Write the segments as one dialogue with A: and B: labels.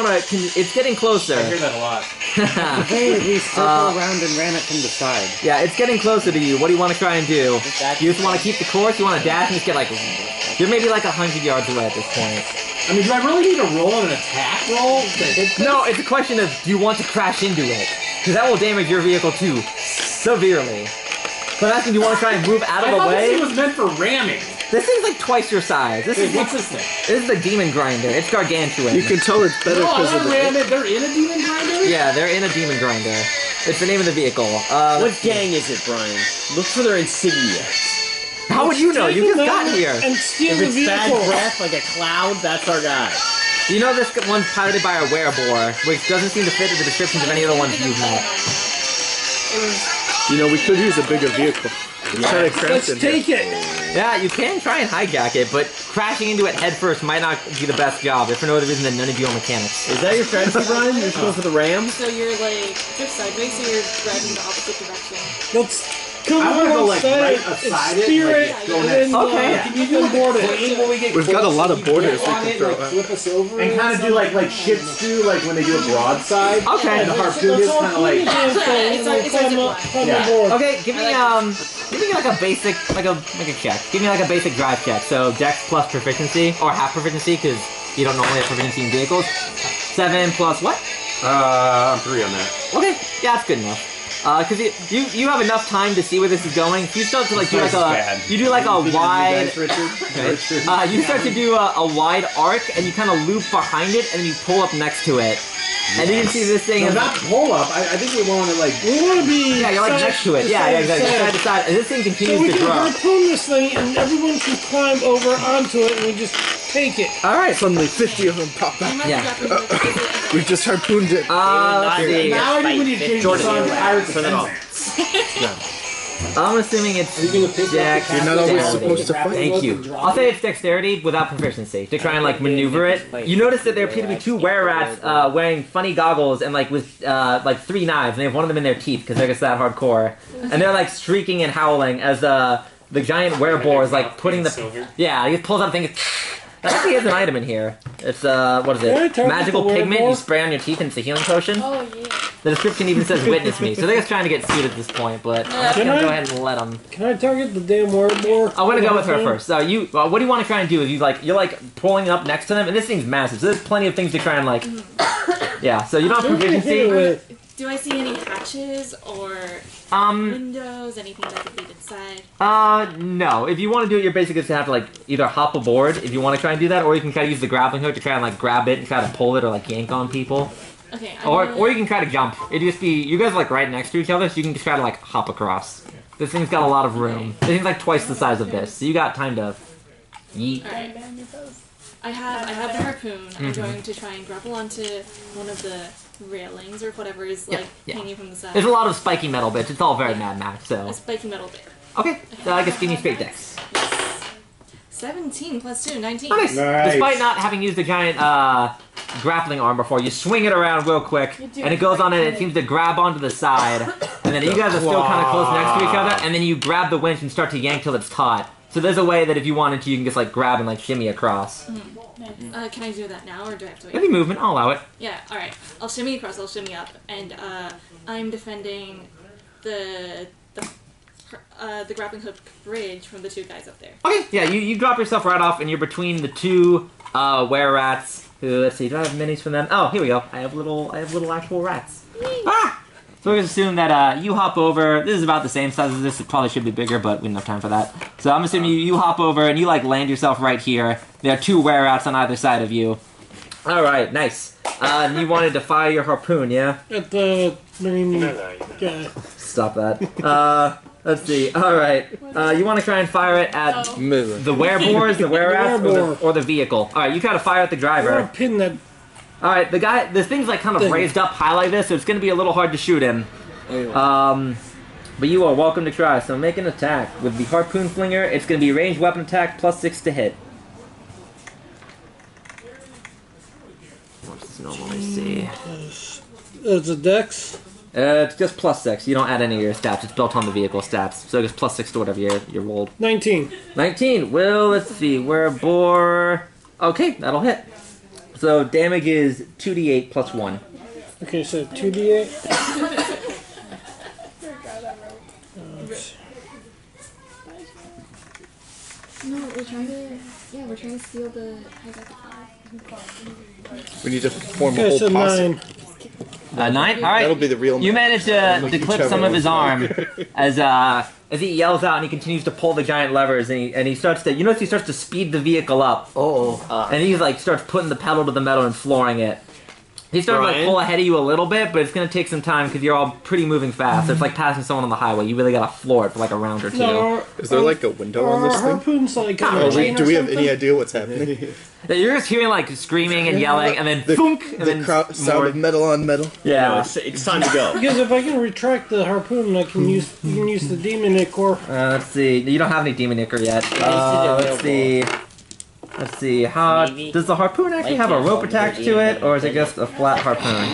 A: It's getting closer.
B: I hear that a lot.
C: We circled around and ran it from the side.
A: Yeah, it's getting closer to you. What do you want to try and do? You just want to keep the course? You want to dash and just get like... You're maybe like 100 yards away at this point.
B: I mean, do I really need to roll an attack roll to hit this?
A: No, it's a question of do you want to crash into it? Because that will damage your vehicle too, severely. So I'm asking, do you want to try and move out of the way?
B: This thing was meant for ramming.
A: This thing's like twice your size.
B: What's this thing?
A: This is the Demon Grinder. It's gargantuan.
D: You can tell it's better because of the...
B: They're in a Demon Grinder?
A: Yeah, they're in a Demon Grinder. It's the name of the vehicle.
E: What gang is it, Brian? Look for their insignia.
A: How would you know? You just got here.
C: And steal
E: If
C: the
E: it's
C: vehicle.
E: bad breath like a cloud, that's our guy.
A: You know this one's piloted by a werebore, which doesn't seem to fit the descriptions of any of the ones you've met.
D: You know, we could use a bigger vehicle. Try to crash
C: Let's take it.
A: Yeah, you can try and hijack it, but crashing into it head first might not be the best job, if for no other reason than none of you are mechanics.
E: Is that your strategy, Brian? You're just going for the ram?
F: So you're like drift sideways, so you're driving the opposite direction.
C: Let's come
B: I wanna go, like,
C: alongside
B: right
C: it
B: aside
C: and
B: it,
C: steer
B: like,
C: it,
B: go
C: and
B: next.
C: then
A: Okay.
B: Can you do
C: board it.
B: when we get
D: We've got a lot of borders we
B: on
D: can
B: it,
D: throw
B: like,
D: out.
B: flip us over and kind of do like ships do, like when they do a broadside.
A: Okay.
B: And the harpoon is kind of like... Yeah.
A: Okay, give me like a basic, like a check. Give me like a basic drive check. So Dex plus proficiency, or half proficiency, because you don't normally have proficiency in vehicles. 7 plus what?
B: I'm 3 on that.
A: Okay, yeah, that's good enough. Because you have enough time to see where this is going. You start to like do like a wide. Okay. You start to do a wide arc, and you kind of loop behind it, and then you pull up next to it. Yes. And you can see this thing
B: No,
A: is
B: not pull up. I think we want to like...
C: We want to be...
A: Yeah, you're like next to it. Yeah, exactly. Side to side. And this thing
C: So
A: continues
C: we
A: to
C: can
A: grow.
C: harpoon this thing, and everyone can climb over onto it, and we just take it.
A: Alright.
D: Suddenly 50 of them pop out.
A: Yeah.
D: We just harpooned it.
B: Now I think we need to change the song to Pirates of Penzance.
A: I'm assuming it's Dexterity.
D: You're not always supposed to fight.
A: Thank you. I'll say it's Dexterity without proficiency to try and like maneuver it. You notice that there appear to be 2 were-rats wearing funny goggles and like with like 3 knives, and they have one of them in their teeth because they're just that hardcore. And they're like shrieking and howling as the giant were-boar is like putting the... Yeah, he pulls out a thing. That actually has an item in here. It's, what is it? Magical pigment you spray on your teeth and it's a healing potion.
F: Oh, yeah.
A: The description even says witness me, so they're just trying to get sued at this point, but I'm just gonna go ahead and let them.
C: Can I target the damn were-boar?
A: I'm gonna go with her first. So you, what do you want to try and do? Is you're like pulling up next to them, and this thing's massive, so there's plenty of things to try and like... Yeah, so you don't have proficiency.
F: Do I see any hatches or windows, anything that could lead inside?
A: No. If you want to do it, you're basically just gonna have to like either hop aboard if you want to try and do that, or you can try to use the grappling hook to try and like grab it and try to pull it or like yank on people.
F: Okay.
A: Or you can try to jump. It'd just be you guys are like right next to each other, so you can just try to like hop across. This thing's got a lot of room. This thing's like twice the size of this, so you got time to yeet.
F: Alright. I have the harpoon. I'm going to try and grapple onto one of the railings or whatever is like hanging from the side.
A: There's a lot of spiky metal bits. It's all very Mad Max, so.
F: A spiky metal bit.
A: Okay, so I guess give me straight dex.
F: 17 plus 2, 19.
A: Oh, nice. Despite not having used a giant grappling arm before, you swing it around real quick, and it goes on and it seems to grab onto the side, and then you guys are still kind of close next to each other, and then you grab the winch and start to yank till it's taut. So there's a way that if you wanted to, you can just like grab and like shimmy across.
F: Can I do that now, or do I have to wait?
A: Maybe movement, I'll allow it.
F: Yeah, alright. I'll shimmy across, I'll shimmy up, and I'm defending the grappling hook bridge from the 2 guys up there.
A: Okay, yeah, you drop yourself right off, and you're between the 2 were-rats. Who, let's see, do I have minis from them? Oh, here we go. I have little actual rats. Ah! So we just assume that you hop over. This is about the same size as this. It probably should be bigger, but we don't have time for that. So I'm assuming you hop over and you like land yourself right here. There are 2 were-rats on either side of you. All right, nice. And you wanted to fire your harpoon, yeah?
C: At the main guy.
A: Stop that. Let's see. All right. You want to try and fire it at the were-boars, the were-rats, or the vehicle. All right, you try to fire at the driver.
C: Pin that.
A: All right, the guy. This thing's like kind of raised up high like this, so it's going to be a little hard to shoot him. But you are welcome to try. So make an attack with the harpoon flinger. It's going to be ranged weapon attack plus 6 to hit. What's this normally see?
C: It's a dex.
A: It's just plus 6. You don't add any of your stats. It's built on the vehicle stats. So it's plus 6 to whatever you rolled.
C: 19.
A: 19. Well, let's see. We're a boar. Okay, that'll hit. So damage is 2d8 plus 1.
C: Okay, so 2d8.
F: No, we're trying to steal the.
D: We need to form a
C: Okay,
D: whole
C: so
D: posse.
C: 9.
A: 9? Alright.
D: That'll be the real.
A: You manage to clip some of his arm as he yells out and he continues to pull the giant levers and he starts to, you notice he starts to speed the vehicle up. And he like starts putting the pedal to the metal and flooring it. He's starting to like pull ahead of you a little bit, but it's gonna take some time because you're all pretty moving fast. So it's like passing someone on the highway. You really gotta floor it for like a round or two.
C: No,
D: Is there like a window on this thing?
C: Harpoons like
D: Do we have any idea what's happening?
A: You're just hearing like screaming and yelling, and then thunk, and then
D: Sound of metal on metal.
A: yeah.
E: It's time to go.
C: Because if I can retract the harpoon, I can use the demon ichor.
A: Let's see. You don't have any demon ichor yet. Let's see. Let's see. How does the harpoon actually have a rope attached to it, or is it just a flat harpoon?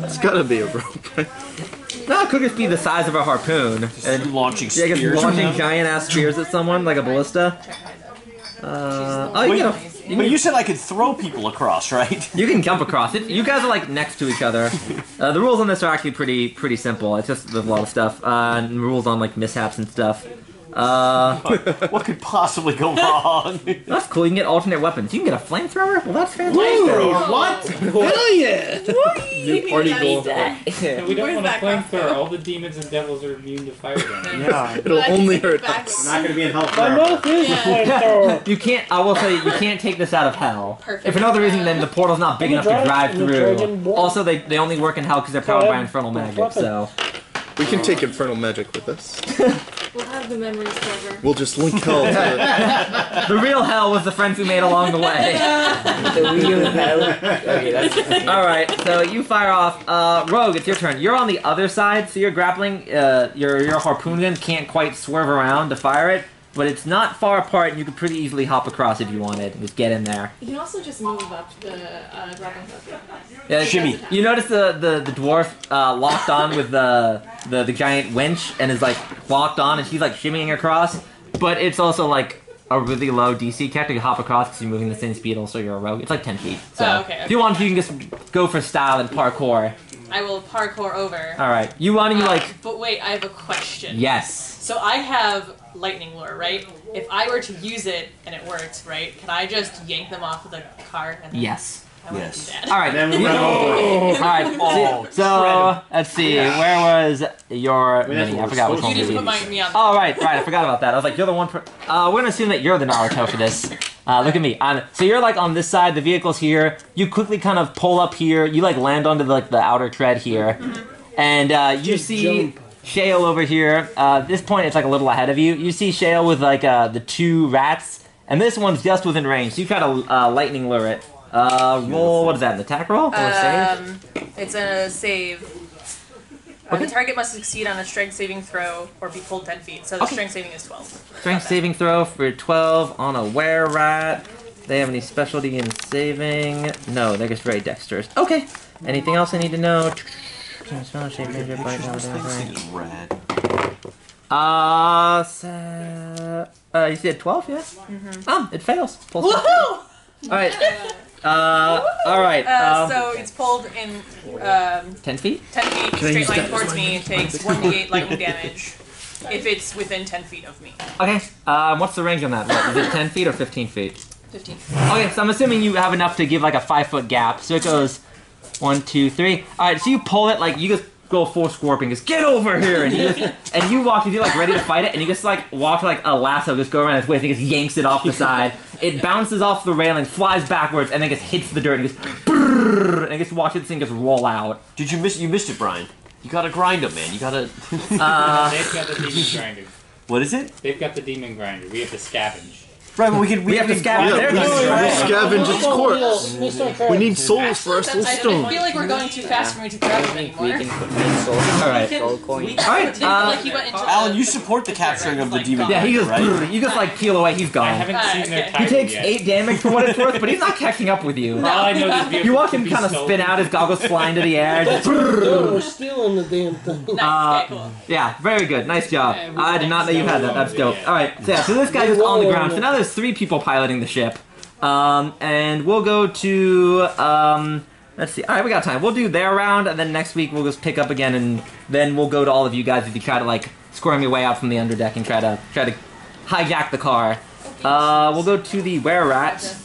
D: It's gotta be a rope.
A: No, it could just be the size of a harpoon. And
E: Launching
A: yeah, I guess
E: spears.
A: launching giant ass spears at someone like a ballista.
E: But you said I could throw people across, right?
A: You can jump across it. You guys are like next to each other. The rules on this are actually pretty simple. It's just there's a lot of stuff. And rules on like mishaps and stuff.
E: What could possibly go wrong?
A: That's cool. You can get alternate weapons. You can get a flamethrower. Well, that's fantastic.
E: What?
C: Hell yeah!
D: New party goal.
G: We don't want a flamethrower. All the demons and devils are immune to fire damage.
E: Yeah.
D: It'll only hurt us.
B: We're not going to be in hell
C: My
B: forever.
C: mouth is a flamethrower.
A: You can't. I will say you can't take this out of hell.
F: Perfect.
A: If for no other reason, then the portal's not big enough to drive
C: I'm a
A: through.
C: dragon born.
A: Also, they only work in hell because they're powered by infernal magic. So
D: We can take infernal magic with us.
F: We'll have the memories forever.
D: We'll just link hell to it.
A: the real hell was the friends we made along the way. All right, so you fire off. Rogue, it's your turn. You're on the other side, so you're grappling. Your harpoon gun can't quite swerve around to fire it, but it's not far apart, and you could pretty easily hop across if you wanted. Just get in there.
F: You can also just move up the grappling hook.
A: Yeah,
E: Shimmy.
A: You notice the dwarf locked on with the giant winch and is like locked on, and she's like shimmying across. But it's also like a really low DC character to hop across because you're moving the same speed. Also, you're a rogue. It's like 10 feet. So
F: okay.
A: if you want, you can just go for style and parkour.
F: I will parkour over.
A: All right, you want to be like
F: But wait, I have a question.
A: yes.
F: So I have lightning lure, right? If I were to use it and it worked, right? Can I just yank them off of the car? And
A: Yes.
F: I want
E: Yes.
F: to do that.
A: All right.
B: Then we run over.
A: All right. So let's see. Where was your mini? I forgot which
F: You
A: one
F: need
A: we
F: to put
A: used.
F: me on.
A: Oh, right. I forgot about that. I was like, you're the one. We're gonna assume that you're the Naruto for this. Look at me. So you're like on this side. The vehicle's here. You quickly kind of pull up here. You like land onto the outer tread here, and you
C: Just
A: see
C: jump.
A: Shale over here. At this point, it's like a little ahead of you. You see Shale with like the two rats, and this one's just within range. So you try to lightning lure it. Roll. What is that? An attack roll or a save?
H: It's a save. The target must succeed on a strength saving throw or be pulled 10 feet. So the strength saving is 12.
A: Strength saving throw for 12 on a were-rat. They have any specialty in saving? No, they're just very dexterous. Okay. Anything else I need to know? Smell, shape, measure, bite,
E: Rad.
A: you said 12, yeah? Mm-hmm. It fails.
H: Woohoo!
A: Alright. Alright.
H: So it's pulled in
A: 10 feet?
H: 10 feet straight line towards me. It takes 1d8 lightning damage if it's within 10 feet of me.
A: Okay. What's the range on that? What, is it 10 feet or 15 feet?
H: 15.
A: Okay, so I'm assuming you have enough to give like a 5-foot gap. So it goes 1, 2, 3. Alright, so you pull it like you just go full scorpion, just get over here, and you walk, you're like ready to fight it, and you just like walk like a lasso, just go around its waist, and he just yanks it off the side. It bounces off the railing, flies backwards, and then just hits the dirt, and just brrrr, and just watch this thing just roll out.
E: Did you miss? You missed it, Brian. You gotta grind them, man. You gotta.
G: They've got the demon grinder.
E: What is it?
G: They've got the demon grinder. We have to scavenge.
E: Right, but we
A: have to scavenge their
D: Scavenge its corpse. We need souls for our soul
F: I
D: stone.
F: feel like we're going too fast for me to grab them anymore.
A: Alright. Alright,
F: Like he went into
E: Alan, you support the capturing of the demon
A: yeah, he
E: grinder,
A: just,
E: right?
A: brrr, you just like peel away, he's
G: I
A: gone.
G: haven't seen their
F: okay.
G: title
A: He takes
G: yet.
A: 8 damage for what it's worth, but he's not catching up with you.
G: All I know this vehicle
A: You watch him
G: could be
A: kind of
G: stolen.
A: spin out, his goggles fly into the air. just
C: Dude, we're stealing the damn thing.
F: Nice, okay, cool.
A: Yeah, very good. Nice job. I did not know you had that. That's dope. Alright, so yeah, so this guy is on the ground. So now there's 3 people piloting the ship. And we'll go to, let's see. Alright, we got time. We'll do their round, and then next week we'll just pick up again, and then we'll go to all of you guys if you try to, like, squirm your way out from the underdeck and try to hijack the car. We'll go to the were-rat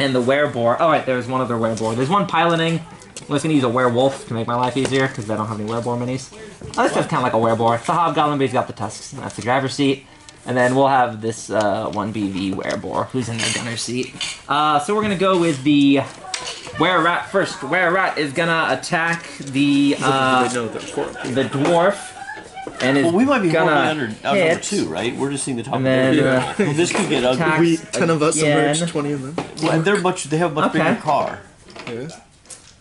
A: and the were-boar. Oh, right, there's one other were-boar. There's one piloting. I'm just gonna use a werewolf to make my life easier, because I don't have any were-boar minis. Oh, this guy's kind of like a were-boar. It's a hobgoblin, but he's got the tusks. That's the driver's seat. And then we'll have this one be the were-boar, who's in the gunner's seat. So we're gonna go with the were-rat first. Were-rat is gonna attack the dwarf. And
I: well, we might be
A: gonna
I: number 2, right? We're just seeing the top
A: and
I: of
A: then,
I: well, this could get ugly.
D: 10 of us emerge, 20 of them.
I: Well, and they have a much bigger car.
D: Yeah.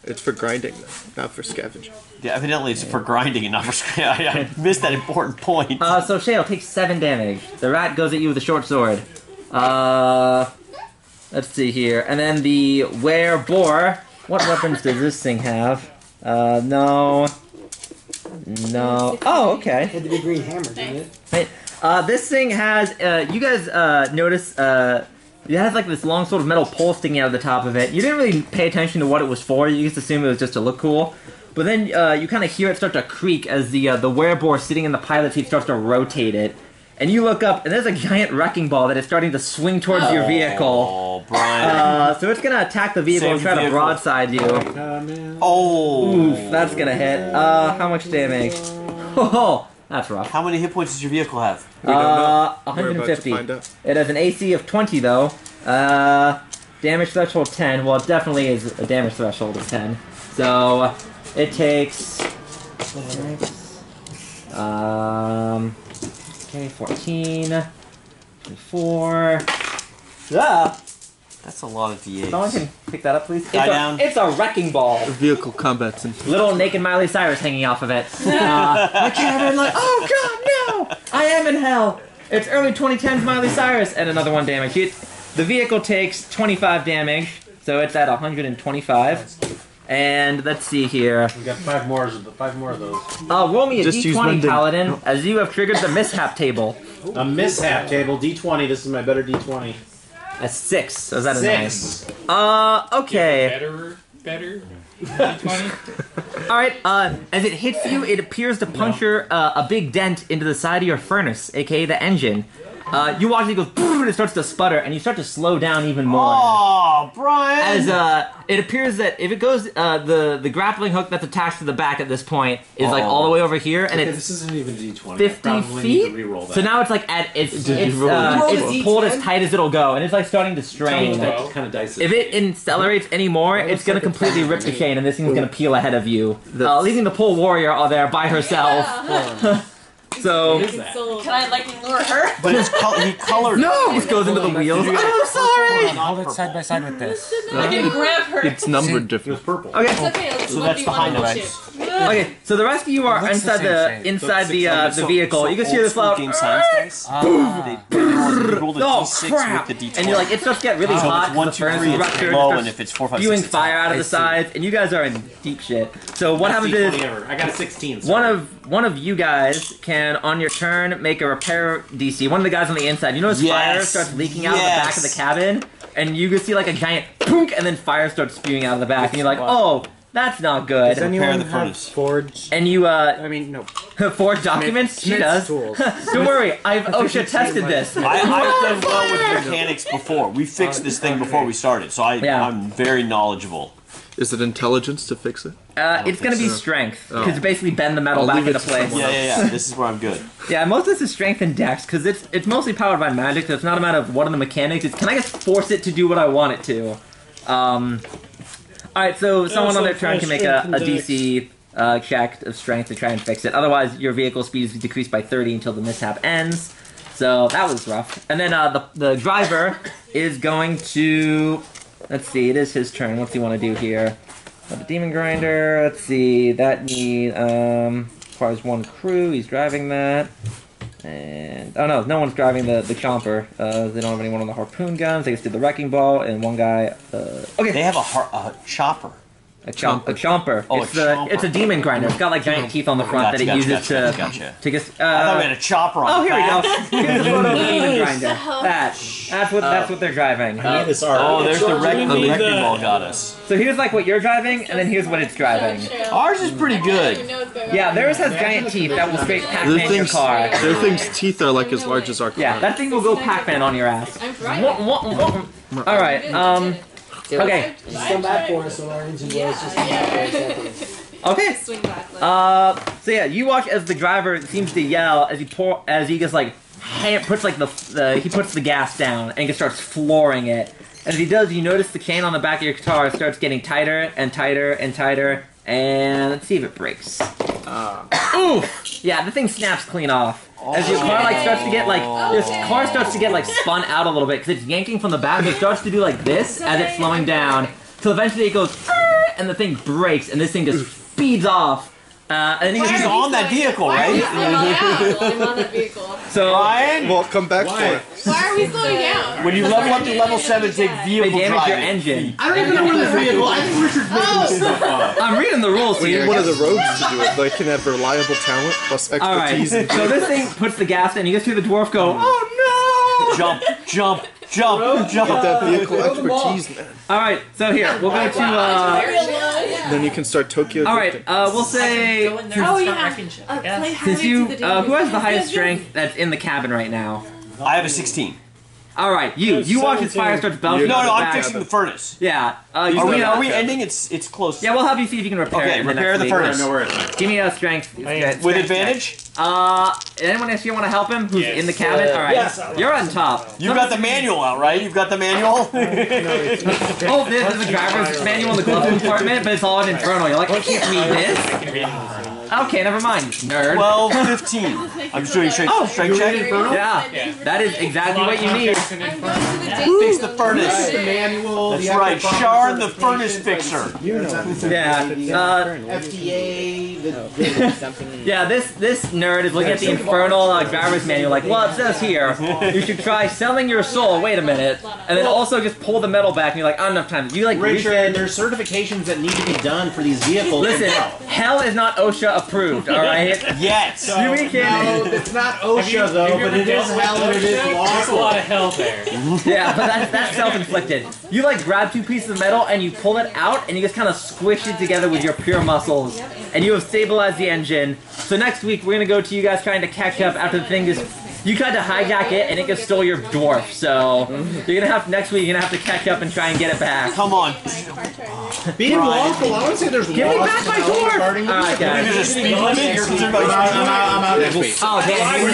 D: It's for grinding, not for scavenging.
I: Yeah, evidently it's for grinding and not for scavenging. I missed that important point.
A: So Shale takes 7 damage. The rat goes at you with a short sword. Let's see here. And then the were-boar. What weapons does this thing have? No. Oh, okay.
B: It had the big green hammer, didn't it?
A: Wait, this thing has, you guys notice, it has like this long sort of metal pole sticking out of the top of it. You didn't really pay attention to what it was for. You just assumed it was just to look cool. But then you kind of hear it start to creak as the were-boar sitting in the pilot seat starts to rotate it. And you look up, and there's a giant wrecking ball that is starting to swing towards your vehicle.
I: Oh, Brian.
A: So it's going to attack the vehicle and try to broadside you.
I: Oh.
A: Oof, that's going to hit. How much damage? Oh, that's rough.
I: How many hit points does your vehicle have?
D: We don't know.
A: 150.
D: We're about to find out.
A: It has an AC of 20, though. Damage threshold 10. Well, it definitely is a damage threshold of 10. So, it takes... Okay, 14, 24.
I: That's a lot of D8s.
A: Someone can pick that up, please.
I: Down.
A: It's a wrecking ball.
D: Vehicle combat's in.
A: Little naked Miley Cyrus hanging off of it. My camera like, oh god, no! I am in hell. It's early 2010s Miley Cyrus, and another 1 damage. The vehicle takes 25 damage, so it's at 125. And let's see here.
J: We got 5 more of those.
A: Roll me a
D: Just use
A: D20,
D: one
A: Paladin, as you have triggered the mishap table.
J: A mishap table, D20. This is my better D20.
A: A 6. So is that a
J: 6.
A: 9? Okay.
G: Better. D20.
A: Alright, as it hits you, it appears to puncture a big dent into the side of your furnace, aka the engine. You watch it go boom, and it starts to sputter, and you start to slow down even more.
I: Oh, Brian!
A: As it appears that if it goes, the grappling hook that's attached to the back at this point is like all the way over here, and
J: this isn't even D20.
A: 50 feet. So now it's like at it's pulled as tight as it'll go, and it's like starting to strain.
J: Kind of dice it.
A: If it accelerates anymore, it's gonna completely rip the chain, and this thing's gonna peel ahead of you, leaving the poor warrior out there by herself. So
H: Can I lightning lure her?
I: But he colored.
A: no, it goes into the wheels. I'm sorry.
J: Hold it side by side with this.
H: I can grab her.
D: It's numbered
J: It
D: different.
J: was purple.
A: Okay.
F: It's okay.
I: So that's the highlights.
A: Okay, so the rest of you are inside the vehicle. You can hear this loud.
I: Game science dice. They rolled a D6
A: crap!
I: with the D20.
A: And you're like, it starts to get really hot.
I: So if it's 1, 2, 3, it's low, and if it's 4, 5, 6,
A: spewing
I: it's
A: fire out of the sides, and you guys are in deep shit. So what happens is
J: I got a 16.
A: one of you guys can on your turn make a repair DC. One of the guys on the inside. You notice fire starts leaking out of the back of the cabin, and you can see like a giant punk, and then fire starts spewing out of the back, and you're like, oh. That's not good.
B: Does anyone have forge?
A: And you,
B: I mean, no.
A: forge documents? She does.
B: Tools.
A: Don't worry, I've OSHA tested this.
I: I've done well with mechanics before. We fixed this thing before we started, so I'm very knowledgeable.
D: Is it intelligence to fix it?
A: It's gonna be strength, because basically bend the metal back into place.
I: Yeah. This is where I'm good.
A: Yeah, most of this is strength and dex, because it's mostly powered by magic, so it's not a matter of what are the mechanics, it's can I just force it to do what I want it to? Alright, so someone on their turn can make a DC check of strength to try and fix it. Otherwise, your vehicle speed is decreased by 30 until the mishap ends. So that was rough. And then the driver is going to... Let's see, it is his turn. What's he want to do here? The Demon Grinder, let's see, that requires 1 crew. He's driving that. And oh no one's driving the chomper. They don't have anyone on the harpoon guns. They just did the wrecking ball and one guy. Okay.
I: They have a chopper.
A: A chomper.
I: Oh,
A: it's a demon grinder. It's got like giant teeth on the front that it uses to get.
I: I thought we had a chopper on.
A: Oh, here we go. Here's the photo of the demon grinder. That's what they're driving.
J: This art.
I: Oh, there's the wrecking ball got us.
A: So here's like what you're driving, and then here's what it's driving.
I: Ours is pretty good.
A: Yeah, theirs has giant teeth that will straight Pac-Man your car.
D: Their thing's teeth are like as large as our car.
A: Yeah, that thing will go Pac-Man on your ass. All right. Okay.
C: Just come back for us, so our engine blows.
A: Okay. So yeah, you watch as the driver seems to yell as he just like puts like he puts the gas down and just starts flooring it. And as he does, you notice the chain on the back of your guitar starts getting tighter and tighter and tighter. And let's see if it breaks. Oof! Yeah, the thing snaps clean off. As your car starts to get spun out a little bit because it's yanking from the back. It starts to do like this as it's slowing down, till eventually it goes, and the thing breaks, and this thing just speeds off. And then
I: She's on that vehicle, right?
F: I'm on that vehicle.
A: So
I: Ryan,
D: Well, come back for it.
F: Why are we slowing down?
I: when you level up to level 7, take vehicle
A: they damage your
I: driving.
A: engine.
J: I don't even know where this vehicle. I think Richard's making this stuff up.
A: I'm reading the rules
D: We
A: here.
D: need one of the rogues to do it. They can have reliable talent plus
A: All right.
D: expertise.
A: So this thing puts the gas in. You just hear the dwarf go, "Oh no!"
I: Jump.
D: Get that vehicle expertise, man.
A: All right. So here we'll go to.
D: Then you can start Tokyo.
A: All right.
D: drifting.
A: We'll say
H: Go in there and start wrecking shit. I guess.
A: since you who has the highest strength that's in the cabin right now.
I: I have a 16.
A: All right, you watch his fire starts bouncing.
I: No,
A: off the
I: I'm
A: back.
I: fixing the furnace.
A: Yeah.
I: Are we ending? It's close.
A: Yeah, we'll have you see if you can repair it.
I: Okay,
A: in the
I: repair
A: next
I: the
A: week.
I: furnace.
J: No worries.
A: Give me a strength.
I: With advantage?
A: Anyone else here want to help him? Who's in the cabin? All right.
C: Yes.
A: You're on top.
I: You got the manual out, right? You've got the manual?
A: Oh, this is the driver's manual in the glove compartment, but it's all in Infernal. You're like, I can't read this. Okay, never mind, nerd.
I: 12, 15. I'm just doing strength check.
A: Yeah, that is exactly what you need.
I: Fix the furnace.
J: The manual.
I: That's right, Shard the furnace fixer.
A: Yeah.
J: FDA.
A: Yeah, this nerd is looking at the Infernal driver's manual like, well, it says here, you should try selling your soul, wait a minute, and then also just pull the metal back, and you're like, I don't have time. You like,
J: Richard, there's certifications that need to be done for these vehicles.
A: listen, hell is not OSHA approved, alright?
I: Yes.
A: You be kidding.
J: No, it's not OSHA though, but it is hell and it is
G: There's a
J: lawful.
G: lot of hell there.
A: Yeah, but that's self-inflicted. You like grab two pieces of metal and you pull it out and you just kind of squish it together with your pure muscles, and you have stabilized the engine. So next week we're gonna go to you guys trying to catch up after the thing just. You tried to hijack it and it just stole your dwarf, so you're gonna have next week. You're gonna have to catch up and try and get it back.
I: Come on.
J: Being lawful, I would say there's
A: Give me
J: laws
A: back my
J: regarding
A: dwarf!
J: the
A: Alright,
I: There's a
A: guys.
I: speed limit.
J: I'm out next week.
A: Oh, damn.